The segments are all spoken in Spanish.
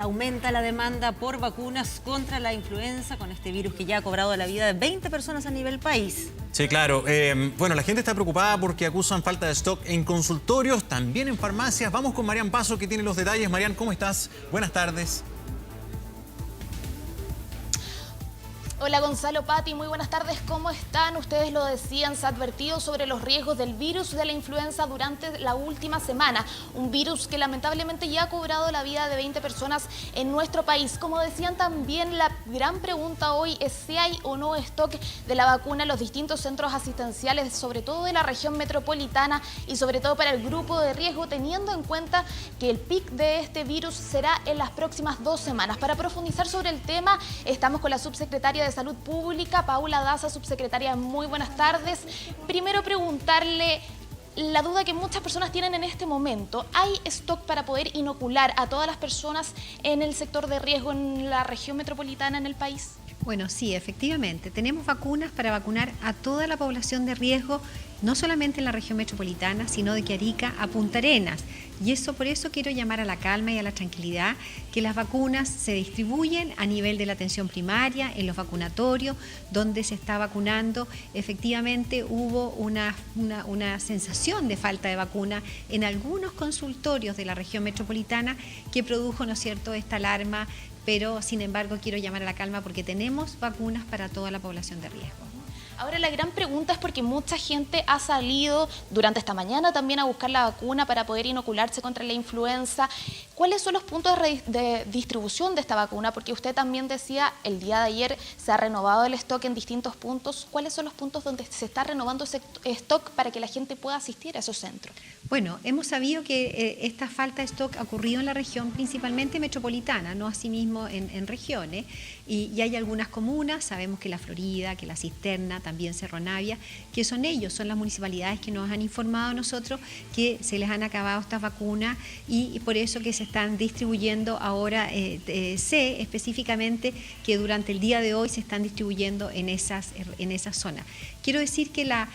Aumenta la demanda por vacunas contra la influenza con este virus que ya ha cobrado la vida de 20 personas a nivel país. Sí, claro. Bueno, la gente está preocupada porque acusan falta de stock en consultorios, también en farmacias. Vamos con Marian Paso, que tiene los detalles. Marian, ¿cómo estás? Buenas tardes. Hola Gonzalo, Pati, muy buenas tardes, ¿cómo están? Ustedes lo decían, se ha advertido sobre los riesgos del virus de la influenza durante la última semana. Un virus que lamentablemente ya ha cobrado la vida de 20 personas en nuestro país. Como decían también, la gran pregunta hoy es si hay o no stock de la vacuna en los distintos centros asistenciales, sobre todo de la región metropolitana y sobre todo para el grupo de riesgo, teniendo en cuenta que el pic de este virus será en las próximas 2 semanas. Para profundizar sobre el tema, estamos con la subsecretaria de Salud Pública, Paula Daza. Subsecretaria, muy buenas tardes. Primero preguntarle la duda que muchas personas tienen en este momento. ¿Hay stock para poder inocular a todas las personas en el sector de riesgo en la región metropolitana en el país? Bueno, sí, efectivamente. Tenemos vacunas para vacunar a toda la población de riesgo, no solamente en la región metropolitana, sino de Arica a Punta Arenas. Y por eso quiero llamar a la calma y a la tranquilidad, que las vacunas se distribuyen a nivel de la atención primaria, en los vacunatorios, donde se está vacunando. Efectivamente hubo una sensación de falta de vacuna en algunos consultorios de la región metropolitana que produjo, ¿no es cierto?, esta alarma, pero sin embargo quiero llamar a la calma porque tenemos vacunas para toda la población de riesgo. Ahora la gran pregunta es porque mucha gente ha salido durante esta mañana también a buscar la vacuna para poder inocularse contra la influenza. ¿Cuáles son los puntos de distribución de esta vacuna? Porque usted también decía, el día de ayer se ha renovado el stock en distintos puntos. ¿Cuáles son los puntos donde se está renovando ese stock para que la gente pueda asistir a esos centros? Bueno, hemos sabido que esta falta de stock ha ocurrido en la región principalmente metropolitana, no asimismo en regiones, y hay algunas comunas, sabemos que la Florida, que la Cisterna, también Cerro Navia, que son las municipalidades que nos han informado a nosotros que se les han acabado estas vacunas y por eso que se están distribuyendo ahora, sé específicamente que durante el día de hoy se están distribuyendo en esas zonas. Quiero decir que la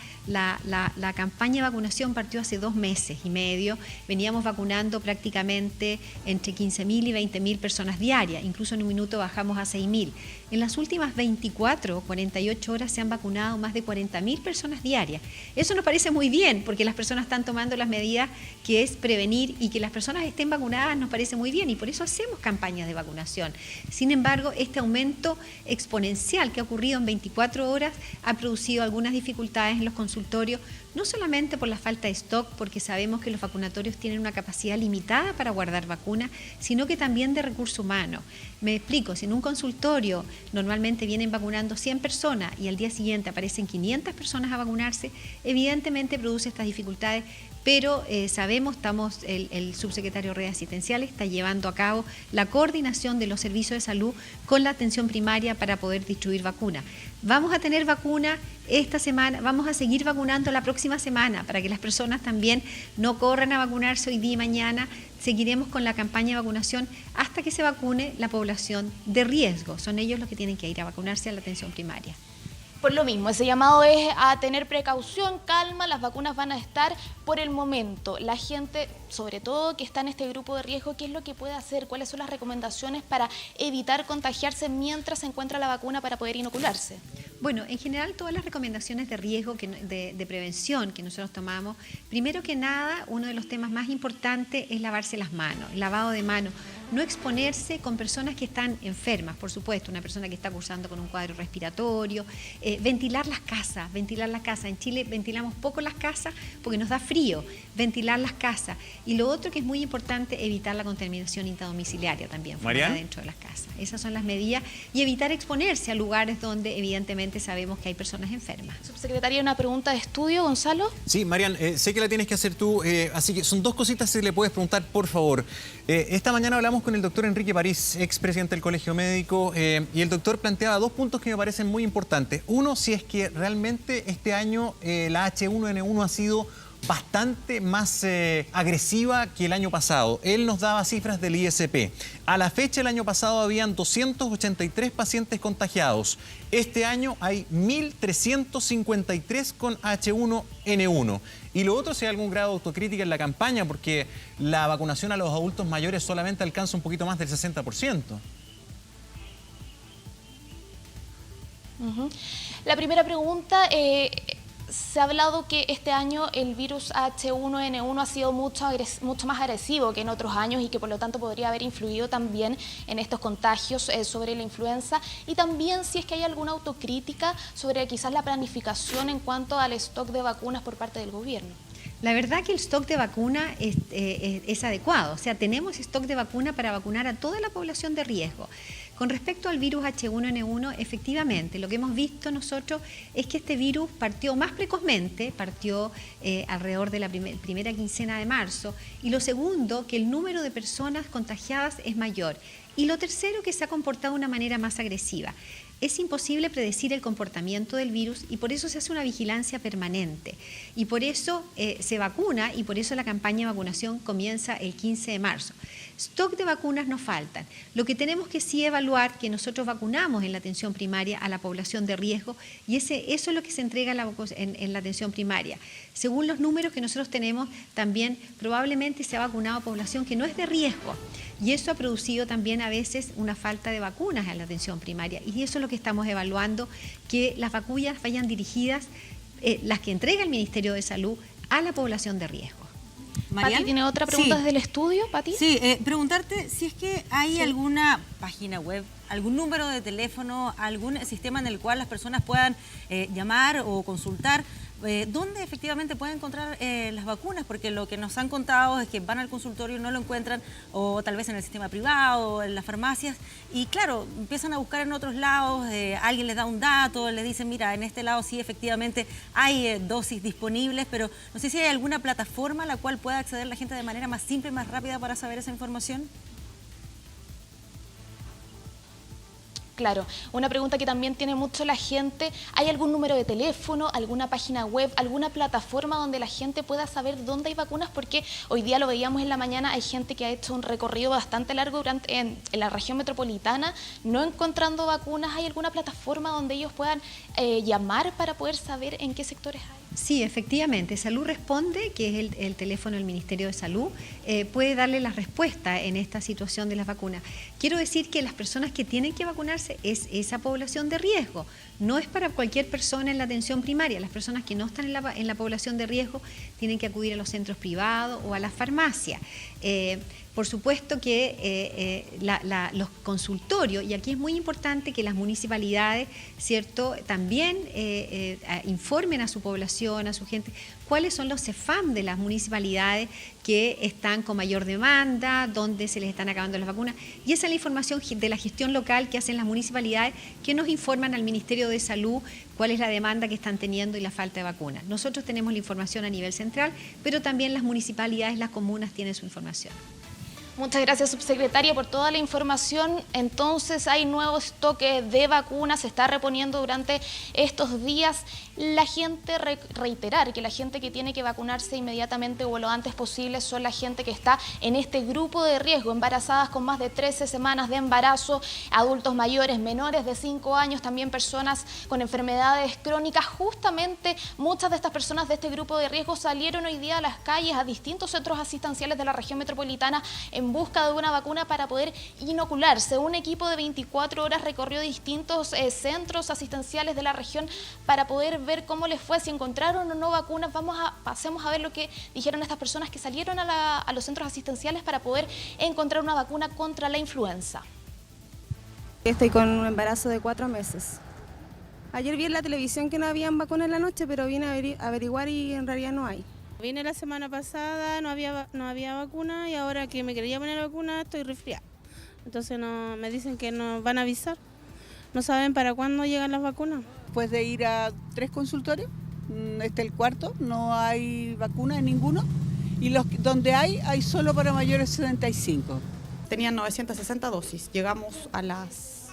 campaña de vacunación partió hace 2 meses y medio. Veníamos vacunando prácticamente entre 15.000 y 20.000 personas diarias. Incluso en un minuto bajamos a 6.000. En las últimas 48 horas se han vacunado más de 40.000 personas diarias. Eso nos parece muy bien porque las personas están tomando las medidas que es prevenir, y que las personas estén vacunadas nos parece muy bien, y por eso hacemos campañas de vacunación. Sin embargo, este aumento exponencial que ha ocurrido en 24 horas ha producido algunas dificultades en los consultorios, no solamente por la falta de stock, porque sabemos que los vacunatorios tienen una capacidad limitada para guardar vacunas, sino que también de recurso humano. Me explico, si en un consultorio normalmente vienen vacunando 100 personas y al día siguiente aparecen 500 personas a vacunarse, evidentemente produce estas dificultades, pero sabemos, el subsecretario de Redes Asistenciales está llevando a cabo la coordinación de los servicios de salud con la atención primaria para poder distribuir vacunas. Vamos a tener vacuna esta semana, vamos a seguir vacunando la próxima semana para que las personas también no corran a vacunarse hoy día y mañana. Seguiremos con la campaña de vacunación hasta que se vacune la población de riesgo. Son ellos los que tienen que ir a vacunarse a la atención primaria. Por lo mismo, ese llamado es a tener precaución, calma, las vacunas van a estar por el momento. La gente, sobre todo que está en este grupo de riesgo, ¿qué es lo que puede hacer? ¿Cuáles son las recomendaciones para evitar contagiarse mientras se encuentra la vacuna para poder inocularse? Bueno, en general todas las recomendaciones de riesgo, de prevención que nosotros tomamos, primero que nada, uno de los temas más importantes es lavarse las manos, el lavado de manos. No exponerse con personas que están enfermas, por supuesto, una persona que está cursando con un cuadro respiratorio, ventilar las casas. En Chile ventilamos poco las casas porque nos da frío, ventilar las casas. Y lo otro que es muy importante, evitar la contaminación intradomiciliaria también, fuera dentro de las casas. Esas son las medidas, y evitar exponerse a lugares donde evidentemente sabemos que hay personas enfermas. Subsecretaria, una pregunta de estudio, Gonzalo. Sí, Marian, sé que la tienes que hacer tú, así que son 2 cositas que le puedes preguntar, por favor. Esta mañana hablamos con el doctor Enrique París, expresidente del Colegio Médico, y el doctor planteaba 2 puntos que me parecen muy importantes. Uno, si es que realmente este año la H1N1 ha sido bastante más agresiva que el año pasado. Él nos daba cifras del ISP. A la fecha, el año pasado habían 283 pacientes contagiados. Este año hay 1.353 con H1N1. Y lo otro, si hay algún grado de autocrítica en la campaña, porque la vacunación a los adultos mayores solamente alcanza un poquito más del 60%. La primera pregunta, se ha hablado que este año el virus H1N1 ha sido mucho más agresivo que en otros años y que por lo tanto podría haber influido también en estos contagios sobre la influenza, y también si es que hay alguna autocrítica sobre quizás la planificación en cuanto al stock de vacunas por parte del gobierno. La verdad que el stock de vacuna es adecuado, o sea, tenemos stock de vacuna para vacunar a toda la población de riesgo. Con respecto al virus H1N1, efectivamente, lo que hemos visto nosotros es que este virus partió más precozmente, partió alrededor de la primera quincena de marzo, y lo segundo, que el número de personas contagiadas es mayor, y lo tercero, que se ha comportado de una manera más agresiva. Es imposible predecir el comportamiento del virus y por eso se hace una vigilancia permanente y por eso se vacuna y por eso la campaña de vacunación comienza el 15 de marzo. Stock de vacunas nos faltan. Lo que tenemos que sí evaluar, que nosotros vacunamos en la atención primaria a la población de riesgo y eso es lo que se entrega en la atención primaria. Según los números que nosotros tenemos, también probablemente se ha vacunado a población que no es de riesgo y eso ha producido también a veces una falta de vacunas en la atención primaria y eso es lo que estamos evaluando, que las vacunas vayan dirigidas, las que entrega el Ministerio de Salud, a la población de riesgo. Pati, ¿tiene otra pregunta desde el estudio, Pati? Sí, preguntarte si es que hay alguna página web, algún número de teléfono, algún sistema en el cual las personas puedan llamar o consultar dónde efectivamente pueden encontrar las vacunas, porque lo que nos han contado es que van al consultorio y no lo encuentran, o tal vez en el sistema privado, o en las farmacias, y claro, empiezan a buscar en otros lados, alguien les da un dato, les dice, mira, en este lado sí efectivamente hay dosis disponibles, pero no sé si hay alguna plataforma a la cual pueda acceder la gente de manera más simple y más rápida para saber esa información. Claro, una pregunta que también tiene mucho la gente, ¿hay algún número de teléfono, alguna página web, alguna plataforma donde la gente pueda saber dónde hay vacunas? Porque hoy día lo veíamos en la mañana, hay gente que ha hecho un recorrido bastante largo en la región metropolitana, no encontrando vacunas. ¿Hay alguna plataforma donde ellos puedan llamar para poder saber en qué sectores hay? Sí, efectivamente. Salud Responde, que es el teléfono del Ministerio de Salud, puede darle la respuesta en esta situación de las vacunas. Quiero decir que las personas que tienen que vacunarse es esa población de riesgo. No es para cualquier persona en la atención primaria. Las personas que no están en la población de riesgo tienen que acudir a los centros privados o a las farmacias. Por supuesto que los consultorios, y aquí es muy importante que las municipalidades, ¿cierto?, también informen a su población, a su gente, cuáles son los CEFAM de las municipalidades que están con mayor demanda, dónde se les están acabando las vacunas. Y esa es la información de la gestión local que hacen las municipalidades, que nos informan al Ministerio de Salud cuál es la demanda que están teniendo y la falta de vacunas. Nosotros tenemos la información a nivel central, pero también las municipalidades, las comunas tienen su información. Muchas gracias, subsecretaria, por toda la información. Entonces, hay nuevo stock de vacunas, se está reponiendo durante estos días. La gente, reiterar que la gente que tiene que vacunarse inmediatamente o lo antes posible son la gente que está en este grupo de riesgo, embarazadas con más de 13 semanas de embarazo, adultos mayores, menores de 5 años, también personas con enfermedades crónicas. Justamente muchas de estas personas de este grupo de riesgo salieron hoy día a las calles, a distintos centros asistenciales de la región metropolitana en busca de una vacuna para poder inocularse. Un equipo de 24 horas recorrió distintos centros asistenciales de la región para poder ver cómo les fue, si encontraron o no vacunas. Pasemos a ver lo que dijeron estas personas que salieron a los centros asistenciales para poder encontrar una vacuna contra la influenza. Estoy con un embarazo de 4 meses. Ayer vi en la televisión que no habían vacunas en la noche, pero vine a averiguar y en realidad no hay. Vine la semana pasada, no había vacuna y ahora que me quería poner la vacuna estoy resfriada. Entonces me dicen que nos van a avisar. No saben para cuándo llegan las vacunas. Después de ir a 3 consultorios, este es el cuarto, no hay vacuna en ninguno. Y donde hay solo para mayores de 75. Tenían 960 dosis. Llegamos a las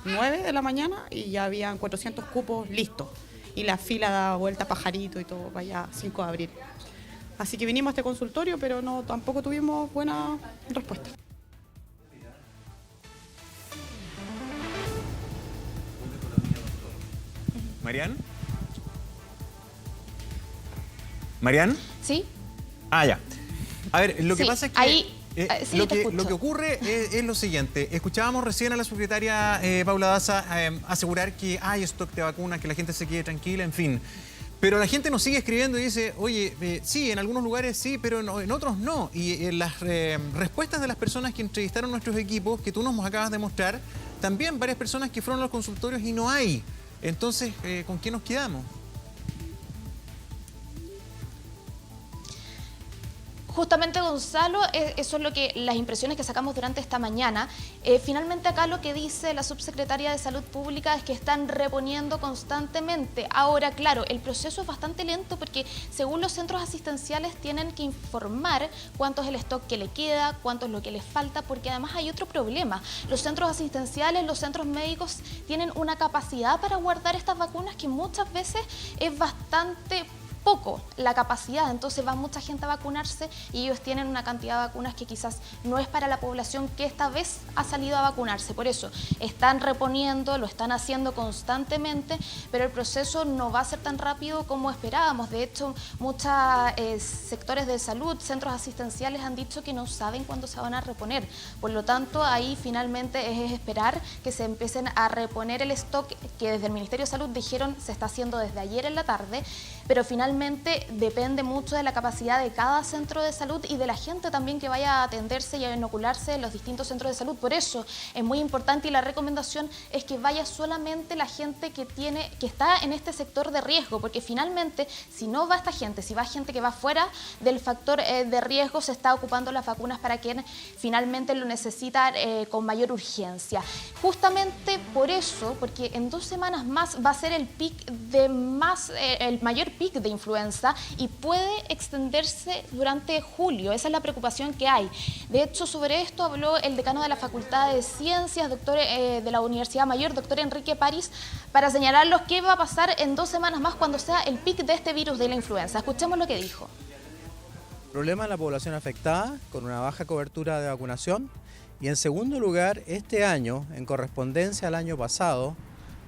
9 de la mañana y ya habían 400 cupos listos. Y la fila daba vuelta pajarito y todo para allá, 5 de abril. Así que vinimos a este consultorio, pero no, tampoco tuvimos buena respuesta. ¿Marian? ¿Marian? ¿Sí? Ah, ya. A ver, lo que Sí, pasa es que... ahí- sí, lo te que escucho. ocurre es lo siguiente. Escuchábamos recién a la secretaria Paula Daza asegurar que hay stock de vacunas, que la gente se quede tranquila, en fin. Pero la gente nos sigue escribiendo y dice, oye, sí, en algunos lugares sí, pero en otros no. Y las respuestas de las personas que entrevistaron nuestros equipos, que tú nos acabas de mostrar, también varias personas que fueron a los consultorios y no hay. Entonces, ¿con qué nos quedamos? Justamente, Gonzalo, eso es lo que las impresiones que sacamos durante esta mañana. Finalmente acá lo que dice la subsecretaria de Salud Pública es que están reponiendo constantemente. Ahora, claro, el proceso es bastante lento porque según los centros asistenciales tienen que informar cuánto es el stock que le queda, cuánto es lo que les falta, porque además hay otro problema. Los centros asistenciales, los centros médicos tienen una capacidad para guardar estas vacunas que muchas veces es bastante poco la capacidad, entonces va mucha gente a vacunarse y ellos tienen una cantidad de vacunas que quizás no es para la población que esta vez ha salido a vacunarse. Por eso están reponiendo, lo están haciendo constantemente, pero el proceso no va a ser tan rápido como esperábamos. De hecho, muchos sectores de salud, centros asistenciales han dicho que no saben cuándo se van a reponer. Por lo tanto, ahí finalmente es esperar que se empiecen a reponer el stock que desde el Ministerio de Salud dijeron se está haciendo desde ayer en la tarde, pero finalmente depende mucho de la capacidad de cada centro de salud y de la gente también que vaya a atenderse y a inocularse en los distintos centros de salud. Por eso es muy importante y la recomendación es que vaya solamente la gente que está en este sector de riesgo, porque finalmente si no va esta gente, si va gente que va fuera del factor de riesgo, se está ocupando las vacunas para quien finalmente lo necesita con mayor urgencia. Justamente por eso, porque en 2 semanas más va a ser el mayor pic de influenza y puede extenderse durante julio. Esa es la preocupación que hay. De hecho, sobre esto habló el decano de la Facultad de Ciencias, doctor de la Universidad Mayor, doctor Enrique París, para señalarlos qué va a pasar en 2 semanas más cuando sea el pic de este virus de la influenza. Escuchemos lo que dijo. Problema en la población afectada, con una baja cobertura de vacunación. Y en segundo lugar, este año, en correspondencia al año pasado,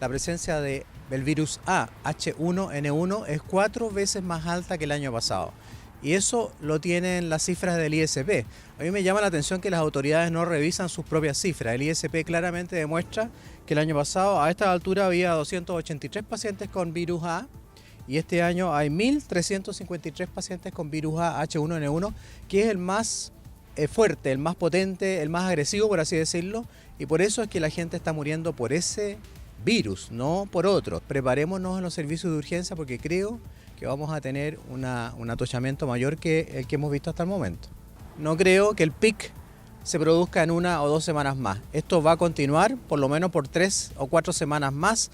la presencia del virus A, H1N1, es 4 veces más alta que el año pasado. Y eso lo tienen las cifras del ISP. A mí me llama la atención que las autoridades no revisan sus propias cifras. El ISP claramente demuestra que el año pasado a esta altura había 283 pacientes con virus A y este año hay 1.353 pacientes con virus A H1N1, que es el más fuerte, el más potente, el más agresivo, por así decirlo, y por eso es que la gente está muriendo por ese virus, no por otros. Preparémonos en los servicios de urgencia porque creo que vamos a tener un atochamiento mayor que el que hemos visto hasta el momento. No creo que el pic se produzca en 1 o 2 semanas más. Esto va a continuar por lo menos por 3 o 4 semanas más.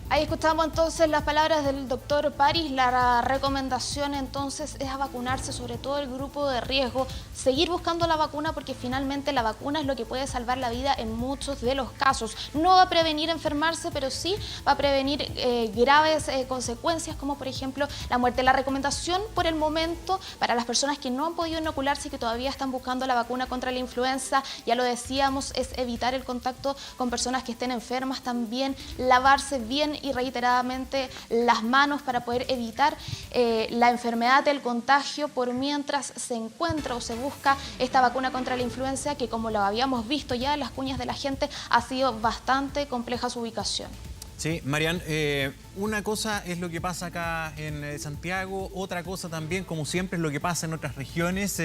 Ahí escuchamos entonces las palabras del doctor París. La recomendación entonces es a vacunarse, sobre todo el grupo de riesgo, seguir buscando la vacuna porque finalmente la vacuna es lo que puede salvar la vida en muchos de los casos. No va a prevenir enfermarse, pero sí va a prevenir graves consecuencias como por ejemplo la muerte. La recomendación por el momento para las personas que no han podido inocularse y que todavía están buscando la vacuna contra la influenza, ya lo decíamos, es evitar el contacto con personas que estén enfermas, también lavarse bien y reiteradamente las manos para poder evitar la enfermedad del contagio por mientras se encuentra o se busca esta vacuna contra la influenza que, como lo habíamos visto ya en las cuñas de la gente, ha sido bastante compleja su ubicación. Sí, Marian, una cosa es lo que pasa acá en Santiago, otra cosa también, como siempre, es lo que pasa en otras regiones.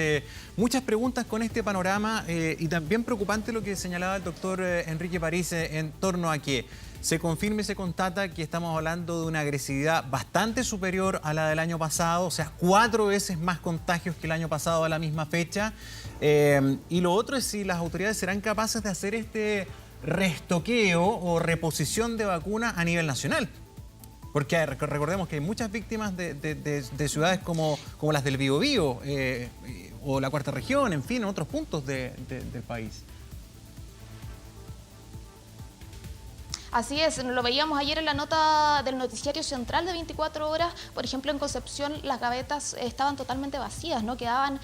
Muchas preguntas con este panorama y también preocupante lo que señalaba el doctor Enrique París en torno a que se confirma y se constata que estamos hablando de una agresividad bastante superior a la del año pasado, o sea, 4 veces más contagios que el año pasado a la misma fecha. Y lo otro es si las autoridades serán capaces de hacer este restoqueo o reposición de vacunas a nivel nacional. Porque recordemos que hay muchas víctimas de ciudades como las del Biobío o la Cuarta Región, en fin, en otros puntos del país. Así es, lo veíamos ayer en la nota del noticiario central de 24 horas, por ejemplo en Concepción las gavetas estaban totalmente vacías, no quedaban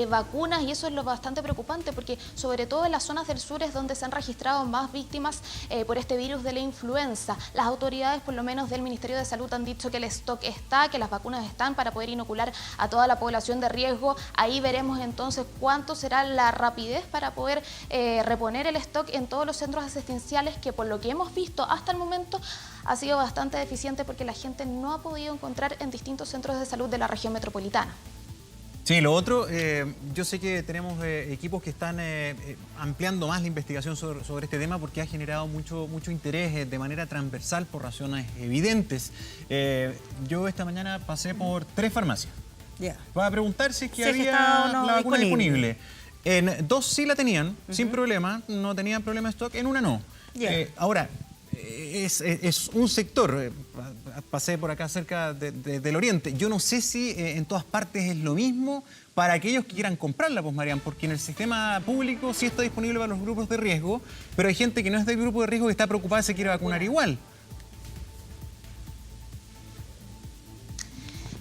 vacunas y eso es lo bastante preocupante porque sobre todo en las zonas del sur es donde se han registrado más víctimas por este virus de la influenza. Las autoridades, por lo menos del Ministerio de Salud, han dicho que el stock está, que las vacunas están para poder inocular a toda la población de riesgo. Ahí veremos entonces cuánto será la rapidez para poder reponer el stock en todos los centros asistenciales que por lo que hemos visto hasta el momento ha sido bastante deficiente porque la gente no ha podido encontrar en distintos centros de salud de la región metropolitana. Sí, lo otro, yo sé que tenemos equipos que están ampliando más la investigación sobre este tema porque ha generado mucho interés de manera transversal por razones evidentes. Yo esta mañana pasé por 3 farmacias para preguntar si es que había la vacuna disponible. En 2 sí la tenían, sin problema, no tenían problema de stock, en una no. Ahora, es un sector, pasé por acá cerca del Oriente, yo no sé si en todas partes es lo mismo para aquellos que quieran comprarla, pues Marian, porque en el sistema público sí está disponible para los grupos de riesgo, pero hay gente que no es del grupo de riesgo que está preocupada y se quiere vacunar igual.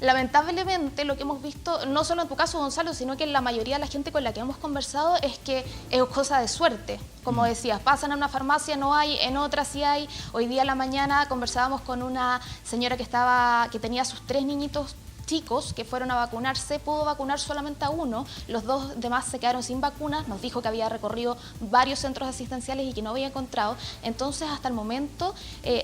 Lamentablemente lo que hemos visto, no solo en tu caso Gonzalo, sino que en la mayoría de la gente con la que hemos conversado es que es cosa de suerte. Como decías, pasan a una farmacia, no hay, en otra sí hay. Hoy día en la mañana conversábamos con una señora que tenía sus 3 niñitos chicos que fueron a vacunarse, pudo vacunar solamente a uno, los 2 demás se quedaron sin vacunas, nos dijo que había recorrido varios centros asistenciales y que no había encontrado. Entonces hasta el momento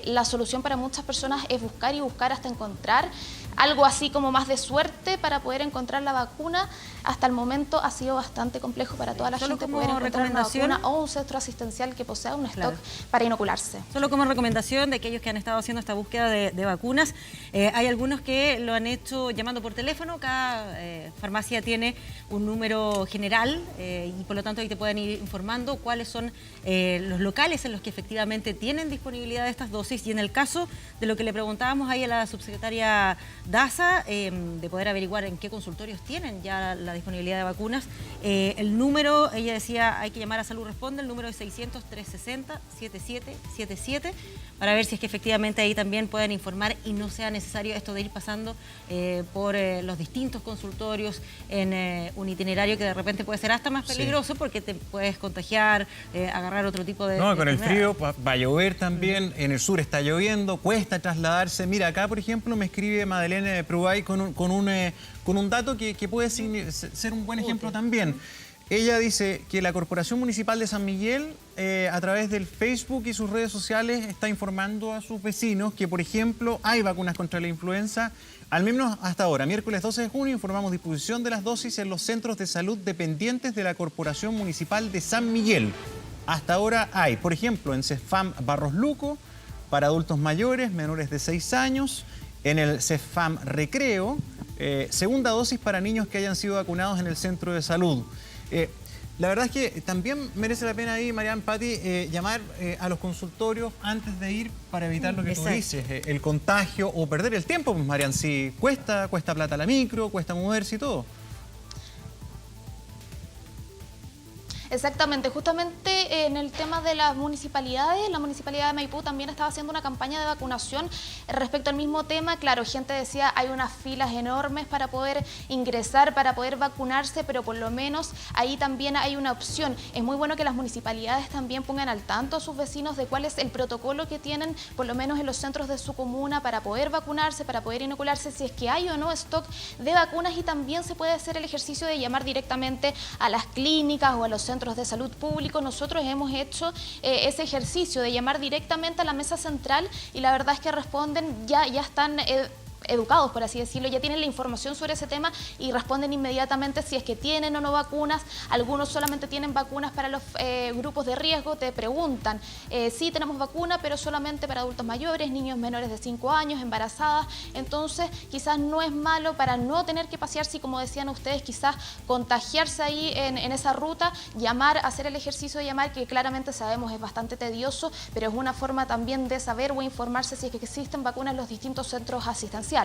la solución para muchas personas es buscar y buscar hasta encontrar algo así como más de suerte para poder encontrar la vacuna. Hasta el momento ha sido bastante complejo para toda la gente poder encontrar una vacuna o un centro asistencial que posea un stock para inocularse. Solo como recomendación de aquellos que han estado haciendo esta búsqueda de vacunas, hay algunos que lo han hecho llamando por teléfono. Cada farmacia tiene un número general y por lo tanto ahí te pueden ir informando cuáles son los locales en los que efectivamente tienen disponibilidad de estas dosis. Y en el caso de lo que le preguntábamos ahí a la subsecretaria Daza, de poder averiguar en qué consultorios tienen ya la disponibilidad de vacunas, el número, ella decía, hay que llamar a Salud Responde, el número es 600-360-7777, para ver si es que efectivamente ahí también pueden informar y no sea necesario esto de ir pasando por los distintos consultorios en un itinerario que de repente puede ser hasta más peligroso porque te puedes contagiar, agarrar otro tipo de... No, con el frío va a llover también, en el sur está lloviendo, cuesta trasladarse. Mira, acá por ejemplo me escribe Madeleine Prubay con un dato que puede ser un buen ejemplo también. Ella dice que la Corporación Municipal de San Miguel, a través del Facebook y sus redes sociales, está informando a sus vecinos que, por ejemplo, hay vacunas contra la influenza. Al menos hasta ahora, miércoles 12 de junio, informamos disposición de las dosis en los centros de salud dependientes de la Corporación Municipal de San Miguel. Hasta ahora hay, por ejemplo, en CEFAM Barros Luco, para adultos mayores, menores de 6 años, en el CEFAM Recreo, segunda dosis para niños que hayan sido vacunados en el centro de salud. La verdad es que también merece la pena ahí, Marian, Pati, llamar a los consultorios antes de ir para evitar lo que tú dices, el contagio o perder el tiempo, pues Marian, si cuesta plata la micro, cuesta moverse y todo. Exactamente, justamente en el tema de las municipalidades, la Municipalidad de Maipú también estaba haciendo una campaña de vacunación respecto al mismo tema. Claro, gente decía, hay unas filas enormes para poder ingresar, para poder vacunarse, pero por lo menos ahí también hay una opción. Es muy bueno que las municipalidades también pongan al tanto a sus vecinos de cuál es el protocolo que tienen, por lo menos en los centros de su comuna, para poder vacunarse, para poder inocularse, si es que hay o no stock de vacunas. Y también se puede hacer el ejercicio de llamar directamente a las clínicas o a los centros de salud público. Nosotros hemos hecho ese ejercicio de llamar directamente a la mesa central y la verdad es que responden, ya están educados, por así decirlo, ya tienen la información sobre ese tema y responden inmediatamente si es que tienen o no vacunas. Algunos solamente tienen vacunas para los grupos de riesgo, te preguntan, sí tenemos vacuna, pero solamente para adultos mayores, niños menores de 5 años, embarazadas. Entonces quizás no es malo para no tener que pasearse y, como decían ustedes, quizás contagiarse ahí en esa ruta, llamar, hacer el ejercicio de llamar, que claramente sabemos es bastante tedioso, pero es una forma también de saber o informarse si es que existen vacunas en los distintos centros asistenciales.